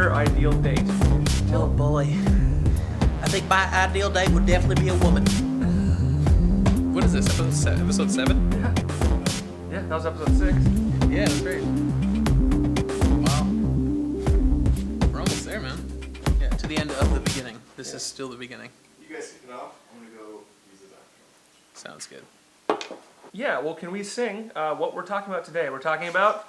your ideal date? Oh boy. I think my ideal date would definitely be a woman. What is this? Episode 7? Yeah, that was episode 6. Yeah, that's great. Wow. We're almost there, man. Yeah, to the end of the beginning. This is still the beginning. You guys kick it off. I'm gonna go use the bathroom. Sounds good. Yeah, well, can we sing what we're talking about today? We're talking about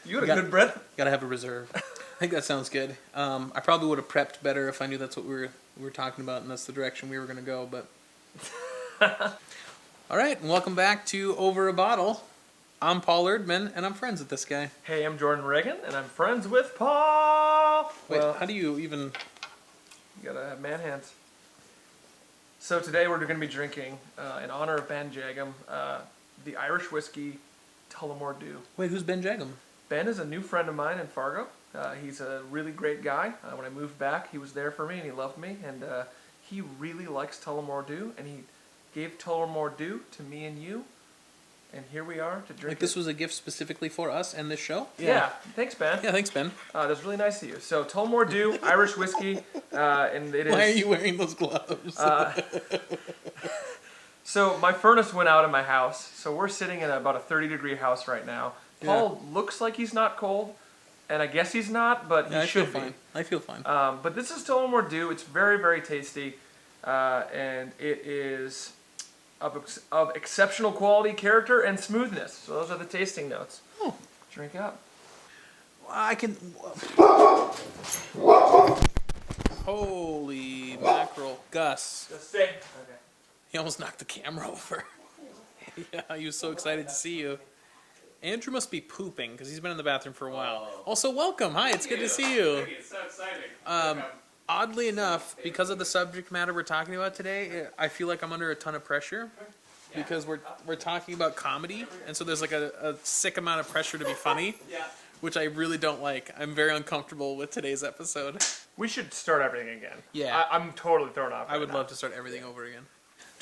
You had a good breath. Gotta have a reserve. I think that sounds good. I probably would have prepped better if I knew that's what we were talking about and that's the direction we were gonna go, but all right, and welcome back to Over a Bottle. I'm Paul Erdman, and I'm friends with this guy. Hey, I'm Jordan Reagan, and I'm friends with Paul. Wait, Well, how do you even... you gotta have man hands. So today we're gonna be drinking, in honor of Ben Jagum, the Irish whiskey Tullamore Dew. Wait, who's Ben Jagum? Ben is a new friend of mine in Fargo. He's a really great guy. When I moved back, he was there for me, and he loved me, and he really likes Tullamore Dew, and he gave Tullamore Dew to me and you. And here we are to drink. Like this was a gift specifically for us and this show? Yeah. Thanks, Ben. Yeah, thanks, Ben. That's really nice of you. So, Tullamore Dew, Irish whiskey, and it is... Why are you wearing those gloves? So, my furnace went out in my house, so we're sitting in about a 30-degree house right now. Paul looks like he's not cold, and I guess he's not, but he should be. I feel fine. But this is Tullamore Dew. It's very, very tasty, and it is... Of exceptional quality, character, and smoothness. So those are the tasting notes. Oh. Drink up. I can... Holy mackerel. Gus. Just say. Okay. He almost knocked the camera over. Yeah, he was so excited to see you. Andrew must be pooping, because he's been in the bathroom for a while. Also, welcome. Hi, it's good to see you. It's so exciting. Oddly enough, because of the subject matter we're talking about today, I feel like I'm under a ton of pressure because we're talking about comedy, and so there's like a sick amount of pressure to be funny, which I really don't like. I'm very uncomfortable with today's episode. We should start everything again. Yeah. I'm totally thrown off. I would love to start everything over again.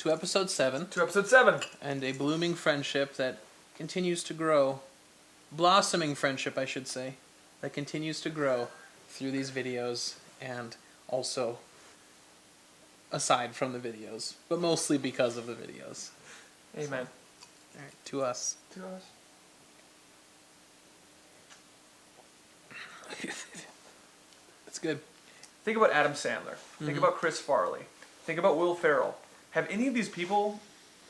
To episode 7. To episode 7. And a blooming friendship that continues to grow. Blossoming friendship, I should say, that continues to grow through these videos and also aside from the videos, but mostly because of the videos. Amen. All right, to us. To us. That's good. Think about Adam Sandler. Think about Chris Farley. Think about Will Ferrell. Have any of these people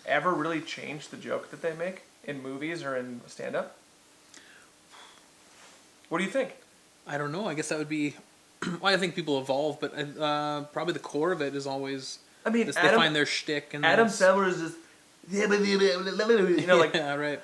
ever really changed the joke that they make in movies or in stand-up? What do you think? I don't know. I guess that would be... Well, I think people evolve, but probably the core of it is always... I mean, they find their shtick. And Adam Sandler is just... You know, like... Yeah, right.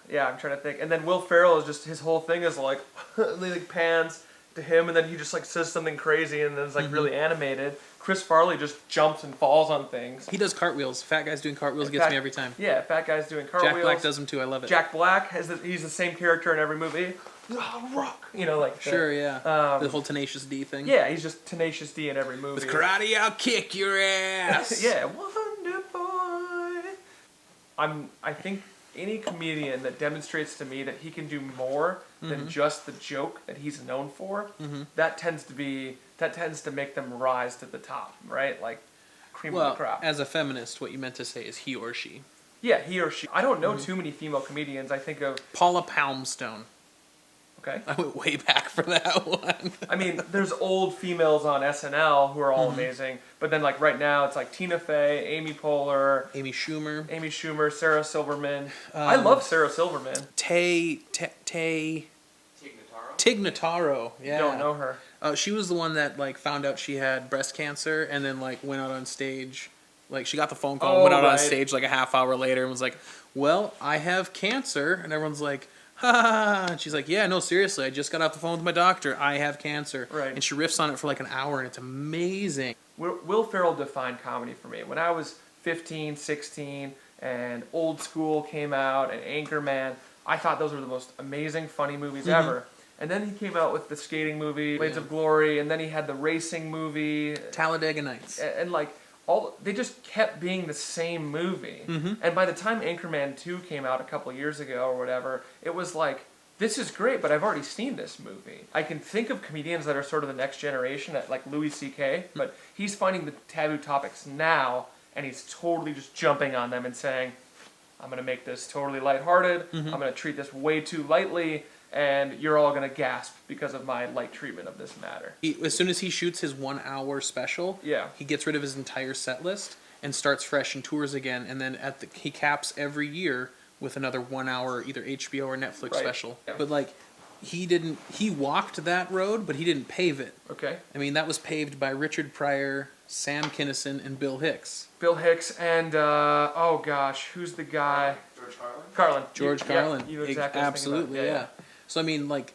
Yeah, I'm trying to think. And then Will Ferrell is just... His whole thing is like... he like pans to him, and then he just like says something crazy, and then it's like really animated. Chris Farley just jumps and falls on things. He does cartwheels. Fat guys doing cartwheels gets me every time. Yeah, fat guys doing cartwheels. Jack Black does them too. I love it. Jack Black he's the same character in every movie. Rock, you know, like sure, yeah. The whole Tenacious D thing. Yeah, he's just Tenacious D in every movie. With karate, I'll kick your ass. Yeah, Wonder Boy. I think any comedian that demonstrates to me that he can do more than just the joke that he's known for, that tends to make them rise to the top, right? Like cream of the crop. As a feminist, what you meant to say is he or she. Yeah, he or she. I don't know too many female comedians. I think of Paula Poundstone. Okay. I went way back for that one. I mean, there's old females on SNL who are all amazing, but then like right now it's like Tina Fey, Amy Poehler, Amy Schumer, Sarah Silverman. I love Sarah Silverman. Tig Notaro. Yeah. Don't know her. She was the one that like found out she had breast cancer and then like went out on stage. Like she got the phone call, and went out on stage like a half hour later and was like, "Well, I have cancer," and everyone's like, "Ha!" And she's like, "Yeah, no, seriously, I just got off the phone with my doctor. I have cancer." Right. And she riffs on it for like an hour, and it's amazing. Will Ferrell defined comedy for me. When I was 15, 16, and Old School came out, and Anchorman, I thought those were the most amazing, funny movies ever. And then he came out with the skating movie, Blades of Glory, and then he had the racing movie, Talladega Nights. and like they just kept being the same movie. Mm-hmm. And by the time Anchorman 2 came out a couple of years ago or whatever, it was like, this is great, but I've already seen this movie. I can think of comedians that are sort of the next generation, like Louis C.K., but he's finding the taboo topics now, and he's totally just jumping on them and saying, I'm going to make this totally lighthearted, I'm going to treat this way too lightly, and you're all going to gasp because of my light treatment of this matter. As soon as he shoots his 1 hour special, Yeah. he gets rid of his entire set list and starts fresh and tours again, and then he caps every year with another 1 hour either HBO or Netflix Right. special. Yeah. But like he walked that road, but he didn't pave it. Okay. I mean, that was paved by Richard Pryor, Sam Kinison, and Bill Hicks. Bill Hicks and, oh gosh, who's the guy? George Carlin? Carlin. George Yeah, Carlin. you know exactly what I was thinking about. Absolutely, yeah. So I mean, like,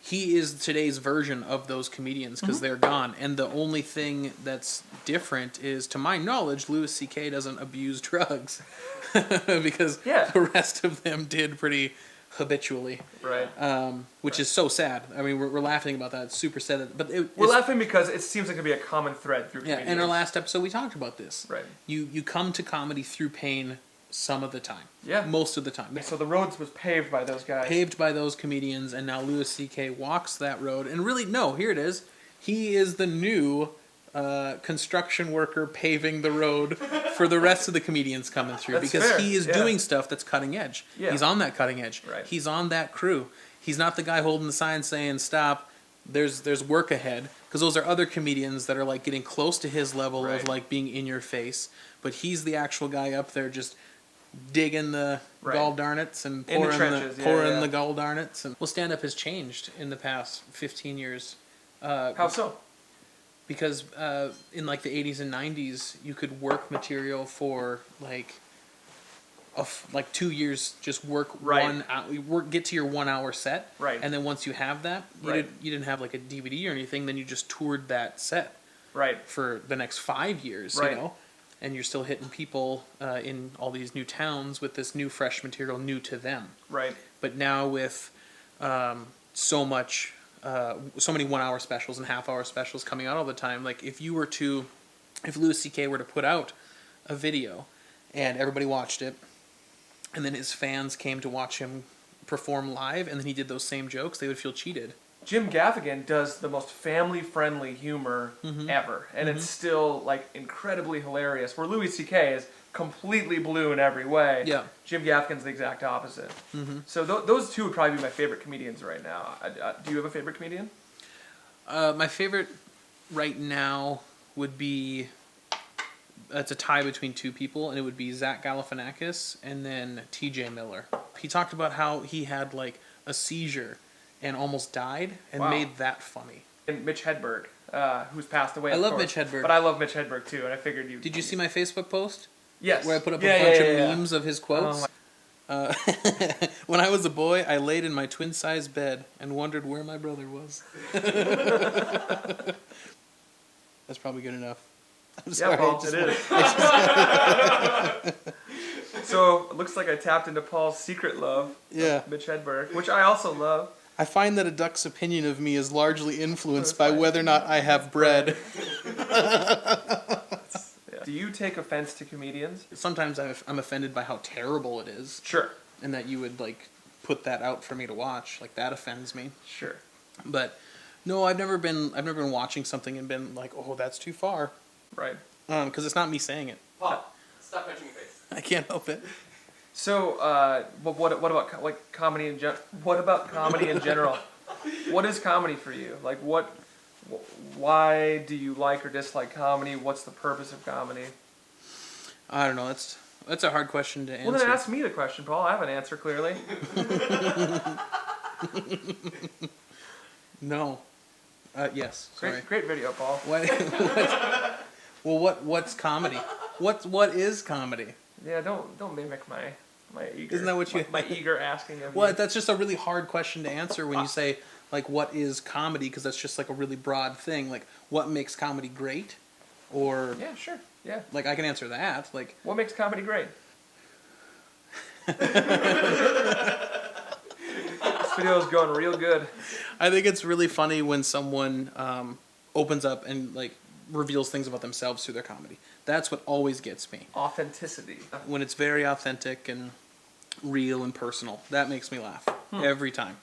he is today's version of those comedians because they're gone. And the only thing that's different is, to my knowledge, Louis C.K. doesn't abuse drugs because the rest of them did pretty habitually. Right. Which is so sad. I mean, we're laughing about that. It's super sad. But We're laughing because it seems like it could be a common thread through Yeah, comedians. in our last episode, we talked about this. Right. You come to comedy through pain some of the time. Yeah. Most of the time. So the road was paved by those guys. Paved by those comedians, and now Louis C.K. walks that road. And really, no, here it is. He is the new construction worker paving the road for the rest of the comedians coming through. That's because fair, he is yeah. doing stuff that's cutting edge. Yeah. He's on that cutting edge. Right. He's on that crew. He's not the guy holding the sign saying, stop, there's work ahead. Because those are other comedians that are like getting close to his level Right. of like being in your face. But he's the actual guy up there just digging the Right. gall darnets and In the pouring trenches, yeah, pouring yeah. the gall darnets. And well, stand-up has changed in the past 15 years. How so? Because in like the 80s and 90s, you could work material for like like 2 years, just work Right. get to your 1 hour set. Right. And then once you have that, Right. you didn't have like a DVD or anything, then you just toured that set Right. for the next 5 years, Right. you know? And you're still hitting people in all these new towns with this new, fresh material new to them. Right. But now with so many 1 hour specials and half hour specials coming out all the time, like if Louis C.K. were to put out a video and everybody watched it, and then his fans came to watch him perform live, and then he did those same jokes, they would feel cheated. Jim Gaffigan does the most family-friendly humor ever, and it's still like incredibly hilarious. Where Louis C.K. is completely blue in every way. Yeah. Jim Gaffigan's the exact opposite. So those two would probably be my favorite comedians right now. Do you have a favorite comedian? My favorite right now would be, it's a tie between two people, and it would be Zach Galifianakis and then T.J. Miller. He talked about how he had like a seizure and almost died, and Wow. made that funny. And Mitch Hedberg, who's passed away. I of love course. Mitch Hedberg. But I love Mitch Hedberg too, and I figured you. Did you see my Facebook post? Yes. Where I put up Yeah, a bunch yeah, of yeah. memes of his quotes? Oh When I was a boy, I laid in my twin-sized bed and wondered where my brother was. That's probably good enough. I'm sorry. Yeah, Paul, just it is. So it looks like I tapped into Paul's secret love. Yeah. Mitch Hedberg, which I also love. I find that a duck's opinion of me is largely influenced Oh, by fine. whether or not I have bread. Yeah. Do you take offense to comedians? Sometimes I'm offended by how terrible it is, Sure. and that you would like put that out for me to watch. Like that offends me. Sure. But no, I've never been watching something and been like, oh, that's too far, Right. because it's not me saying it. Paul, stop touching your face. I can't help it. So, what about like comedy in What about comedy in general? What is comedy for you? Like, why do you like or dislike comedy? What's the purpose of comedy? I don't know. That's a hard question to answer. Well, then ask me the question, Paul. I have an answer clearly. No. Yes. Sorry. Great video, Paul. What's comedy? What is comedy? Yeah, don't mimic my eager. Isn't that what you- my eager asking of Well, you? that's just a really hard question to answer when you say like what is comedy, because that's just like a really broad thing. Like what makes comedy great, or Yeah, sure. Yeah. like I can answer that. Like What makes comedy great? This video is going real good. I think it's really funny when someone opens up and like reveals things about themselves through their comedy. That's what always gets me. Authenticity. When it's very authentic and real and personal, that makes me laugh every time.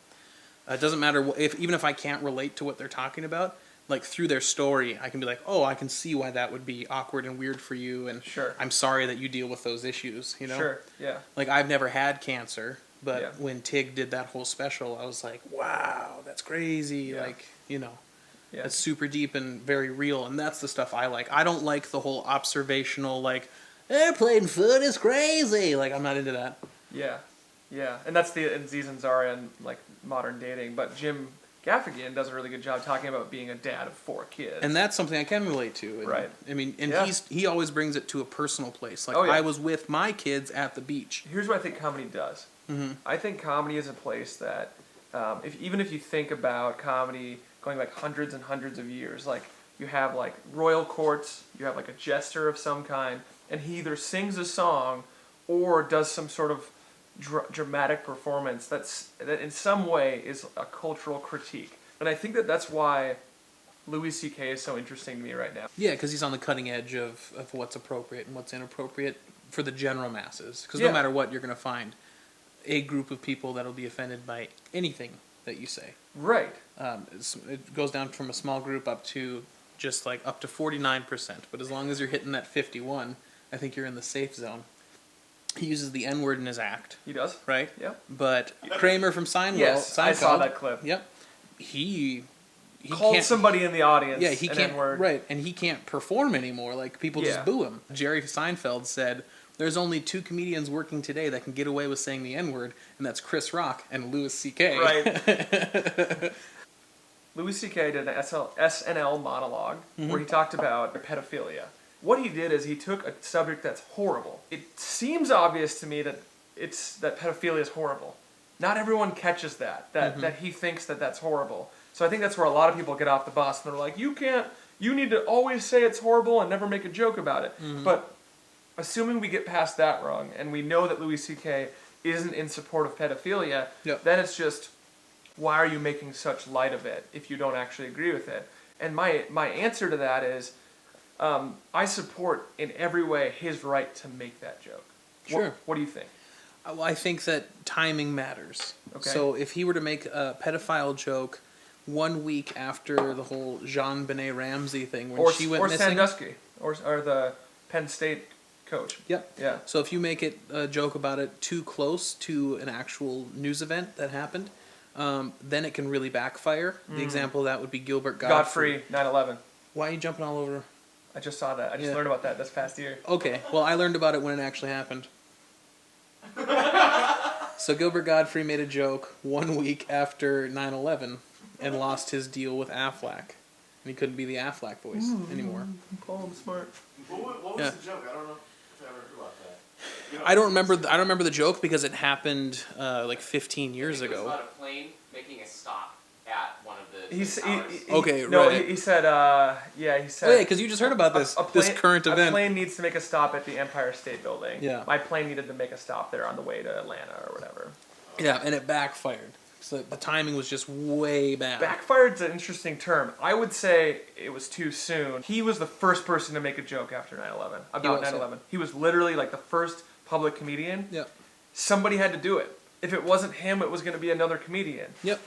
It doesn't matter even if I can't relate to what they're talking about. Like through their story, I can be like, oh, I can see why that would be awkward and weird for you, and Sure. I'm sorry that you deal with those issues. Sure. Yeah. Like I've never had cancer, but Yeah. when Tig did that whole special, I was like, wow, that's crazy. Yeah. Like, Yeah. it's super deep and very real, and that's the stuff I like. I don't like the whole observational, like, airplane food is crazy. Like, I'm not into that. Yeah. Yeah. And that's the Aziz Ansari on like modern dating, but Jim Gaffigan does a really good job talking about being a dad of 4 kids. And that's something I can relate to. And, Right. I mean, and Yeah. he always brings it to a personal place. Like, Oh, yeah. I was with my kids at the beach. Here's what I think comedy does. Mm-hmm. I think comedy is a place that, even if you think about comedy going like hundreds and hundreds of years, like you have like royal courts, you have like a jester of some kind, and he either sings a song or does some sort of dramatic performance that in some way is a cultural critique. And I think that's why Louis C.K. is so interesting to me right now. Yeah, because he's on the cutting edge of what's appropriate and what's inappropriate for the general masses. Because Yeah. no matter what, you're going to find a group of people that'll be offended by anything that you say. Right. It goes down from a small group up to just like up to 49%. But as long as you're hitting that 51, I think you're in the safe zone. He uses the N-word in his act, He does. right? Yep. But Kramer from Seinfeld, Yes, I saw that clip. Yep. He Called can't- somebody in the audience. Yeah, he an can't. N-word. Right, and he can't perform anymore. Like people Yeah. just boo him. Jerry Seinfeld said, "There's only 2 comedians working today that can get away with saying the N-word, and that's Chris Rock and Louis C.K." Right. Louis C.K. did an SNL monologue where he talked about pedophilia. What he did is he took a subject that's horrible. It seems obvious to me that pedophilia is horrible. Not everyone catches that he thinks that's horrible. So I think that's where a lot of people get off the bus and they're like, you need to always say it's horrible and never make a joke about it. But assuming we get past that wrong and we know that Louis C.K. isn't in support of pedophilia, Yep. then it's just, why are you making such light of it if you don't actually agree with it? And my answer to that is, I support in every way his right to make that joke. Sure. What do you think? Well, I think that timing matters. Okay. So if he were to make a pedophile joke 1 week after the whole Jean Benet Ramsey thing when she went missing, Sandusky, or the Penn State coach. Yep. Yeah. So if you make it a joke about it too close to an actual news event that happened, then it can really backfire. The example of that would be Gilbert Gottfried. 9/11. Why are you jumping all over? I just saw that. I just Yeah. learned about that this past year. Okay, well, I learned about it when it actually happened. So Gilbert Gottfried made a joke 1 week after 9/11 and lost his deal with Aflac. And he couldn't be the Aflac voice anymore. Paul, I'm smart. What was Yeah. the joke? I don't know if I ever heard about that. You know, I don't remember the joke because it happened like 15 years It was ago. about a plane making a stop at one of the He's, towers. Okay, no, right. he said, he said. Oh yeah, because you just heard about this this current A event. plane needs to make a stop at the Empire State Building. Yeah. My plane needed to make a stop there on the way to Atlanta or whatever. Yeah, and it backfired. So the timing was just way bad. Backfired's an interesting term. I would say it was too soon. He was the first person to make a joke after 9/11, about was, 9/11. He was literally like the first public comedian. Yep. Somebody had to do it. If it wasn't him, it was going to be another comedian. Yep.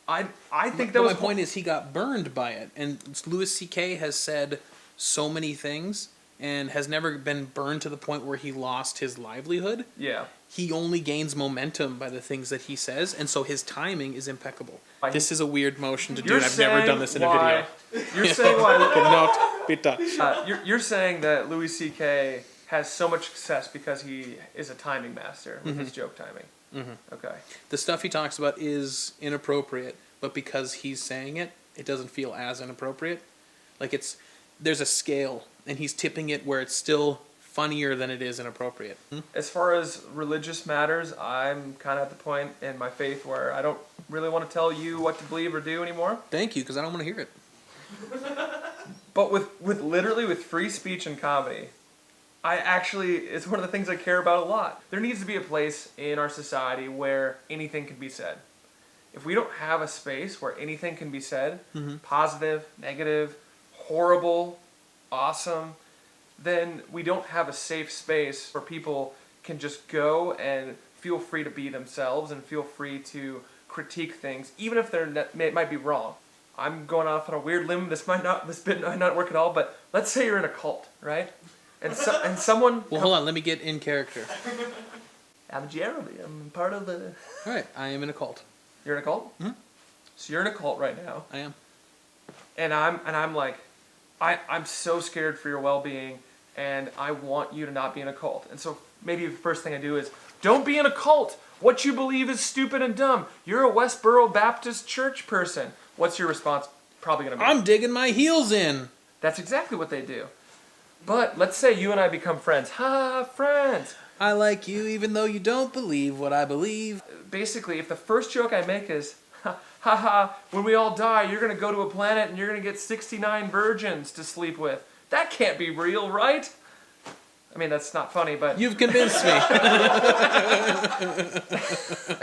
I think But that was my point is he got burned by it, and Louis C.K. has said so many things and has never been burned to the point where he lost his livelihood. Yeah. He only gains momentum by the things that he says, and so his timing is impeccable. I- This is a weird motion to do, You're and I've never done saying this in a why- video. You're saying why? Not bitte. You're saying that Louis C.K. has so much success because he is a timing master with his joke timing. Mm-hmm. Okay. The stuff he talks about is inappropriate, but because he's saying it, it doesn't feel as inappropriate. Like there's a scale, and he's tipping it where it's still funnier than it is inappropriate. As far as religious matters, I'm kind of at the point in my faith where I don't really want to tell you what to believe or do anymore. Thank you, because I don't want to hear it. But with free speech and comedy, it's one of the things I care about a lot. There needs to be a place in our society where anything can be said. If we don't have a space where anything can be said, positive, negative, horrible, awesome, then we don't have a safe space where people can just go and feel free to be themselves and feel free to critique things, even if it might be wrong. I'm going off on a weird limb. This bit might not work at all. But let's say you're in a cult, right? And someone. Well, hold on. Let me get in character. I'm Jeremy. I'm part of the. All right, I am in a cult. You're in a cult? Mm-hmm. So you're in a cult right now. I am. And I'm like, I'm so scared for your well-being, and I want you to not be in a cult. And so maybe the first thing I do is, don't be in a cult. What you believe is stupid and dumb. You're a Westboro Baptist Church person. What's your response probably going to be? I'm digging my heels in. That's exactly what they do. But let's say you and I become friends. Ha, friends. I like you even though you don't believe what I believe. Basically, if the first joke I make is, ha, when we all die, you're going to go to a planet and you're going to get 69 virgins to sleep with. That can't be real, right? I mean, that's not funny, but... You've convinced me.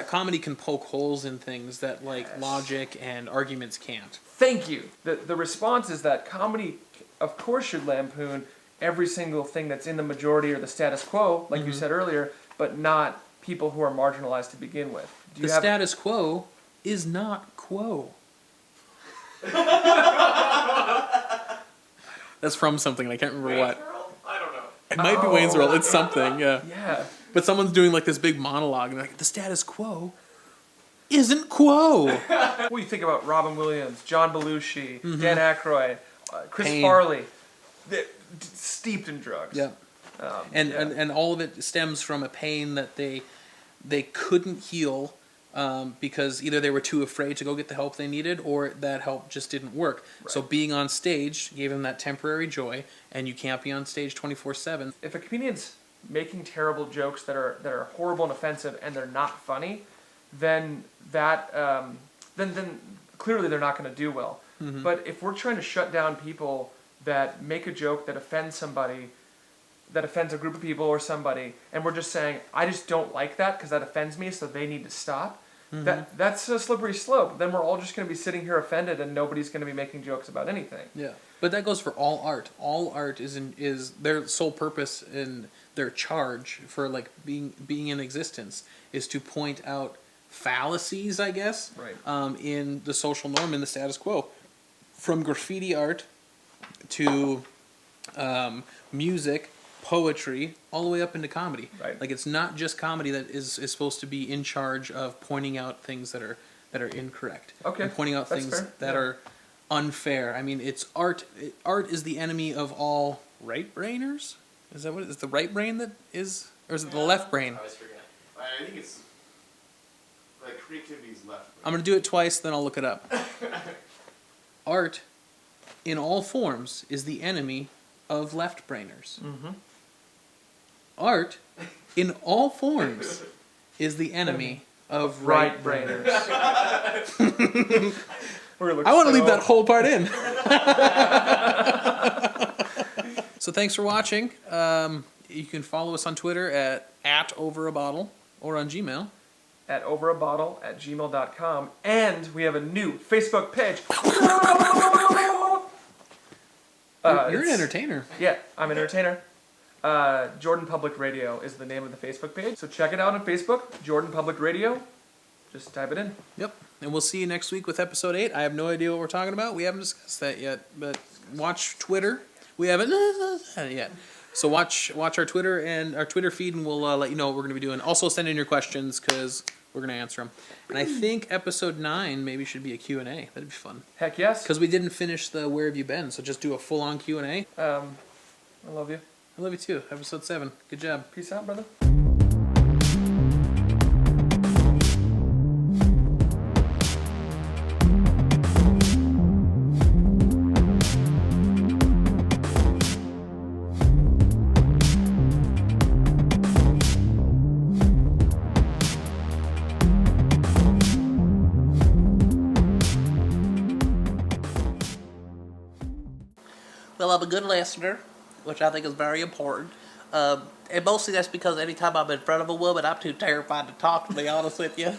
Comedy can poke holes in things that, like, logic and arguments can't. Thank you. The response is that comedy, of course, should lampoon every single thing that's in the majority or the status quo, like you said earlier, but not people who are marginalized to begin with. The status quo is not quo. That's from something, I can't remember what. I don't know. It might be Wayne's World, it's something, yeah. Yeah. But someone's doing, like, this big monologue, and they're like, the status quo isn't quo. Well, you think about Robin Williams, John Belushi, Dan Aykroyd, Chris Pain. Farley, they're steeped in drugs. Yeah. And all of it stems from a pain that they couldn't heal because either they were too afraid to go get the help they needed or that help just didn't work. Right. So being on stage gave them that temporary joy, and you can't be on stage 24/7. If a comedian's making terrible jokes that are horrible and offensive and they're not funny, then then clearly they're not going to do well. But if we're trying to shut down people that make a joke that offends somebody, that offends a group of people or somebody, and we're just saying, I just don't like that because that offends me, so they need to stop, that's a slippery slope. Then we're all just going to be sitting here offended and nobody's going to be making jokes about anything. Yeah. But that goes for all art. All art is their sole purpose and their charge for like being in existence is to point out fallacies, I guess, right. In the social norm, in the status quo. From graffiti art to music, poetry, all the way up into comedy. Right. Like it's not just comedy that is supposed to be in charge of pointing out things that are incorrect. Okay. And pointing out That's things fair. that are unfair. I mean, it's art. Art is the enemy of all right-brainers. Is that what it is? The right brain that is, or is it the left brain? I always forget. I think it's like creativity's left. I'm gonna do it twice, then I'll look it up. Art, in all forms, is the enemy of left-brainers. Art, in all forms, is the enemy of right-brainers. I I want to leave that whole part in. So thanks for watching. You can follow us on Twitter at overabottle or on Gmail. At overabottle@gmail.com, and we have a new Facebook page. You're an entertainer. Yeah, I'm an entertainer. Jordan Public Radio is the name of the Facebook page, so check it out on Facebook, Jordan Public Radio. Just type it in. Yep, and we'll see you next week with episode 8. I have no idea what we're talking about. We haven't discussed that yet, but watch Twitter. We haven't yet. So watch our Twitter and our Twitter feed, and we'll let you know what we're going to be doing. Also, send in your questions because we're going to answer them. And I think episode 9 maybe should be a Q&A. That'd be fun. Heck yes. Because we didn't finish the Where Have You Been, so just do a full-on Q&A. I love you. I love you too. Episode 7. Good job. Peace out, brother. Well, I'm a good listener, which I think is very important. And mostly that's because anytime I'm in front of a woman, I'm too terrified to talk, to be honest with you.